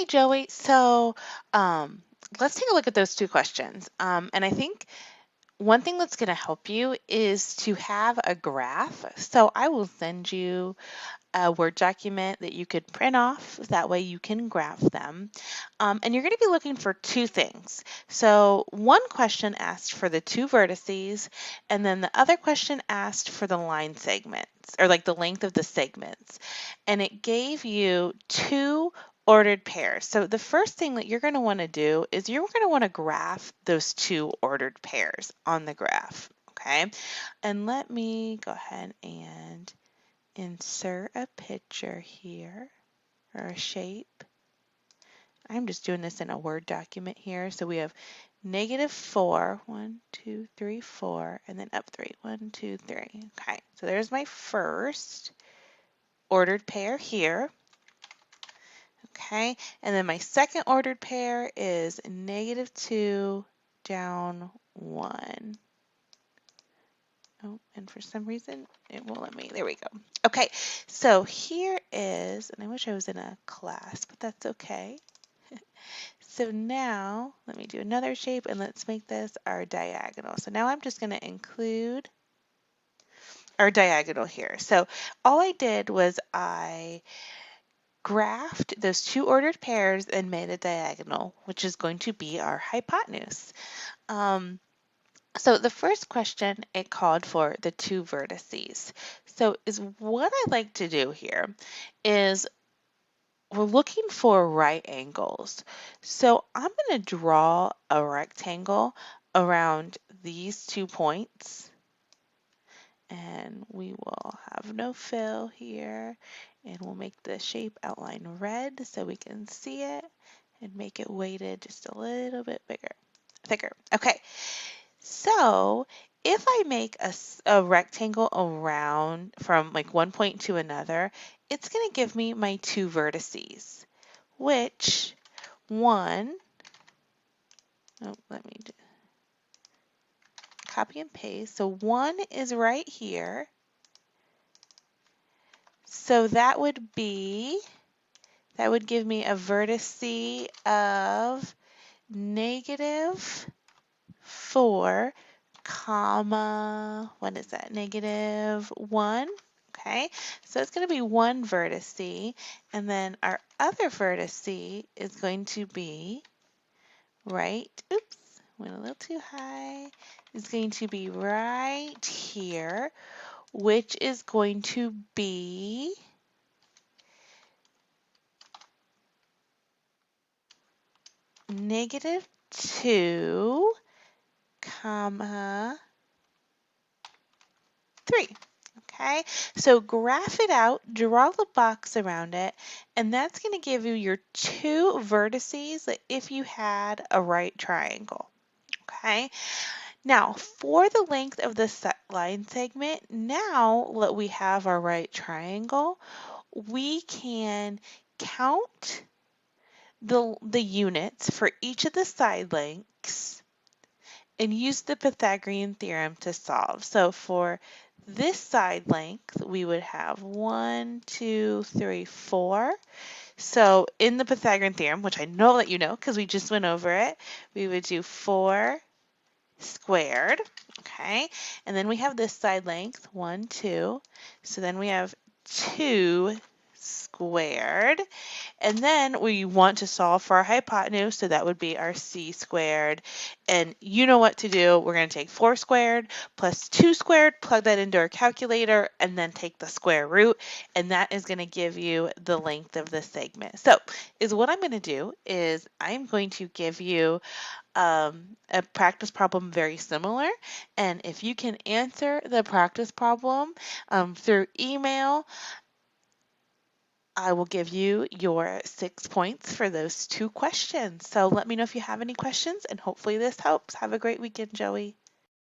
Hi, Joey. Um, let's take a look at those two questions. And I think one thing that's going to help you is to have a graph. So I will send you a Word document that you could print off. That way you can graph them. And you're going to be looking for two things. So one question asked for the two vertices, and then the other question asked for the line segments, or like the length of the segments. And it gave you two ordered pairs. So the first thing that you're going to want to do is you're going to want to graph those two ordered pairs on the graph. Okay. And let me go ahead and insert a picture here or a shape. I'm just doing this in a Word document here. So we have -4, 1, 2, 3, 4, and then up 3, 1, 2, 3. Okay, so there's my first ordered pair here. Okay, and then my second ordered pair is -2 down 1. Oh, and for some reason it won't let me. There we go. Okay, so here is, and I wish I was in a class, but that's okay. So now let me do another shape and let's make this our diagonal. So now I'm just going to include our diagonal here. So all I did was I graphed those two ordered pairs and made a diagonal, which is going to be our hypotenuse. So the first question, it called for the two vertices. So is what I like to do here is we're looking for right angles. So I'm going to draw a rectangle around these 2 points. And we will have no fill here. And we'll make the shape outline red so we can see it and make it weighted just a little bit thicker. Okay, so if I make a rectangle around from like one point to another, it's going to give me my two vertices, which one, oh, let me copy and paste. So one is right here. So that would give me a vertice of -4, comma, what is that? -1. Okay, so it's going to be one vertice, and then our other vertice is going to be right, oops, went a little too high, is going to be right here, which is going to be -2, comma, 3. Okay, so graph it out, draw the box around it, and that's going to give you your two vertices if you had a right triangle. Okay, now for the length of the line segment, now that we have our right triangle, we can count the units for each of the side lengths and use the Pythagorean theorem to solve. So for this side length, we would have 1, 2, 3, 4. So in the Pythagorean theorem, which I know that you know because we just went over it, we would do 4 squared, okay? And then we have this side length, 1, 2. So then we have 2 squared. And then we want to solve for our hypotenuse, so that would be our c squared. And you know what to do. We're going to take 4 squared plus 2 squared, plug that into our calculator, and then take the square root, and that is going to give you the length of the segment. So what I'm going to do is I'm going to give you a practice problem very similar, and if you can answer the practice problem through email, I will give you your 6 points for those two questions. So let me know if you have any questions, and hopefully this helps. Have a great weekend, Joey.